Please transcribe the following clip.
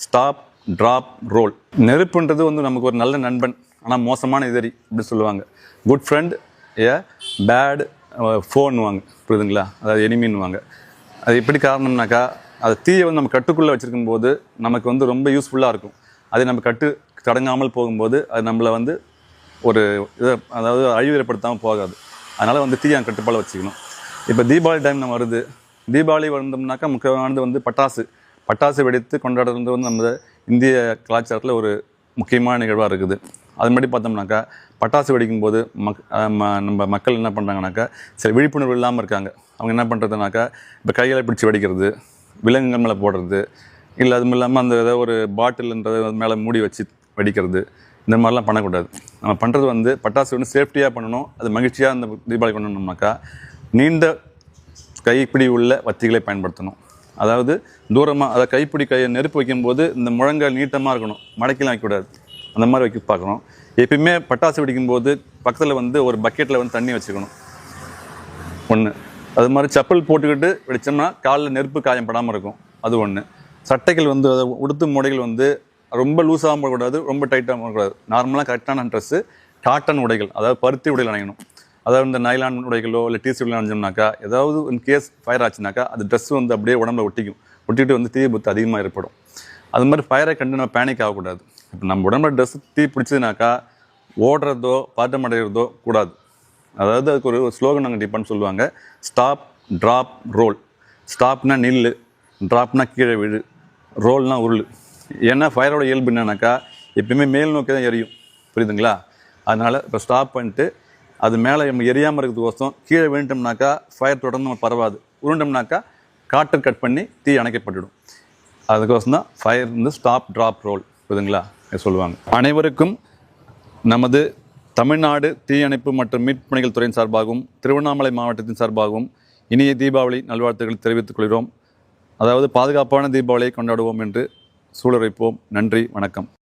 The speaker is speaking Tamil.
Stop, drop, role. நெருப்புன்றது வந்து நமக்கு ஒரு நல்ல நண்பன், ஆனால் மோசமான எதிரி அப்படி சொல்லுவாங்க. குட் ஃப்ரெண்ட் ஏ பேட் ஃபோன்னுவாங்க, புரியுதுங்களா? அதாவது எனிமின்னுவாங்க. அது எப்படி காரணம்னாக்கா, அது தீயை வந்து நம்ம கட்டுக்குள்ளே வச்சுருக்கும் போது நமக்கு வந்து ரொம்ப யூஸ்ஃபுல்லாக இருக்கும். அதை நம்ம கட்டு தடங்காமல் போகும்போது அது நம்மளை வந்து ஒரு இதை அதாவது அழிவு ஏற்படுத்தாமல் போகாது. அதனால் வந்து தீயை கட்டுப்பாடு வச்சுக்கணும். இப்போ தீபாவளி டைம் நம்ம வருது. தீபாவளி வந்தோம்னாக்கா முக்கியமானது வந்து பட்டாசு வெடித்து கொண்டாடுறது வந்து நம்ம இந்திய கலாச்சாரத்தில் ஒரு முக்கியமான நிகழ்வாக இருக்குது. அது மாதிரி பார்த்தோம்னாக்கா பட்டாசு வெடிக்கும் போது நம்ம மக்கள் என்ன பண்ணுறாங்கனாக்கா, சரி விழிப்புணர்வு இல்லாமல் இருக்காங்க. அவங்க என்ன பண்ணுறதுனாக்கா, இப்போ கையில் பிடிச்சி வெடிக்கிறது, விலங்குகள் மேலே போடுறது, இல்லை அதுவும் இல்லாமல் அந்த ஏதோ ஒரு பாட்டில்ன்றது மேலே மூடி வச்சு வெடிக்கிறது, இந்த மாதிரிலாம் பண்ணக்கூடாது. நம்ம பண்ணுறது வந்து பட்டாசு வந்து சேஃப்டியாக பண்ணணும். அது மகிழ்ச்சியாக அந்த தீபாவளி பண்ணணும்னாக்கா நீண்ட கைப்பிடி உள்ள வத்திகளை பயன்படுத்தணும். அதாவது தூரமாக, அதாவது கைப்பிடி நெருப்பு வைக்கும்போது இந்த முழங்கால் நீட்டமாக இருக்கணும், மடக்கிலாம் வைக்கக்கூடாது. அந்த மாதிரி வைக்க பார்க்கணும். எப்பயுமே பட்டாசு வெடிக்கும்போது பக்கத்தில் வந்து ஒரு பக்கெட்டில் வந்து தண்ணி வச்சுக்கணும் ஒன்று. அது மாதிரி செப்பல் போட்டுக்கிட்டு வெடித்தோம்னா காலில் நெருப்பு காயம் படாமல் இருக்கும், அது ஒன்று. சட்டைகள் வந்து அதை உடுத்து முடைகள் வந்து ரொம்ப லூஸாகவும் போடக்கூடாது, ரொம்ப டைட்டாகவும் போடக்கூடாது. நார்மலாக கரெக்டான ட்ரெஸ்ஸு காட்டன் உடைகள், அதாவது பருத்தி உடைகள் அணியணும். அதாவது இந்த நைலான் உடைகளோ இல்லை டிஷர்ட்லாம் அணிஞ்சோம்னாக்கா ஏதாவது இன் கேஸ் ஃபயர் ஆச்சுனாக்கா அது ட்ரெஸ்ஸு வந்து அப்படியே உடம்புல ஒட்டிக்கிட்டு வந்து தீ விபத்து அதிகமாக ஏற்படும். அது மாதிரி ஃபயரை கண்டு நம்ம பேனிக் ஆகக்கூடாது. இப்போ நம்ம உடம்புல ட்ரெஸ்ஸு தீ பிடிச்சதுனாக்கா ஓடுறதோ பாட்டம் அடைகிறதோ கூடாது. அதாவது அதுக்கு ஒரு ஸ்லோகன் நாங்கள் டிப்பான்னு சொல்லுவாங்க, ஸ்டாப், ட்ராப், ரோல். ஸ்டாப்னா நில்லு, ட்ராப்னா கீழே விழு, ரோல்னா உருள். ஏன்னா ஃபயரோட இயல்பு என்னன்னாக்கா எப்பயுமே மேல் நோக்கி தான் எரியும், புரியுதுங்களா? அதனால் இப்போ ஸ்டாப் பண்ணிட்டு அது மேலே நம்ம எரியாமல் இருக்கிறதுக்கோசம் கீழே விழுந்தோம்னாக்கா ஃபயர் தொடர்ந்து நம்ம பரவாது. உருண்டோம்னாக்கா காற்று கட் பண்ணி தீ அணைக்கப்பட்டுடும். அதுக்கோசம் தான் ஃபயர் வந்து ஸ்டாப், ட்ராப், ரோல், புரியுதுங்களா சொல்லுவாங்க. அனைவருக்கும் நமது தமிழ்நாடு தீயணைப்பு மற்றும் மீட்புப் பணிகள் துறையின் சார்பாகவும் திருவண்ணாமலை மாவட்டத்தின் சார்பாகவும் இனிய தீபாவளி நல்வாழ்த்துக்களை தெரிவித்துக் கொள்கிறோம். அதாவது பாதுகாப்பான தீபாவளியை கொண்டாடுவோம் என்று சூழலைப்போம். நன்றி, வணக்கம்.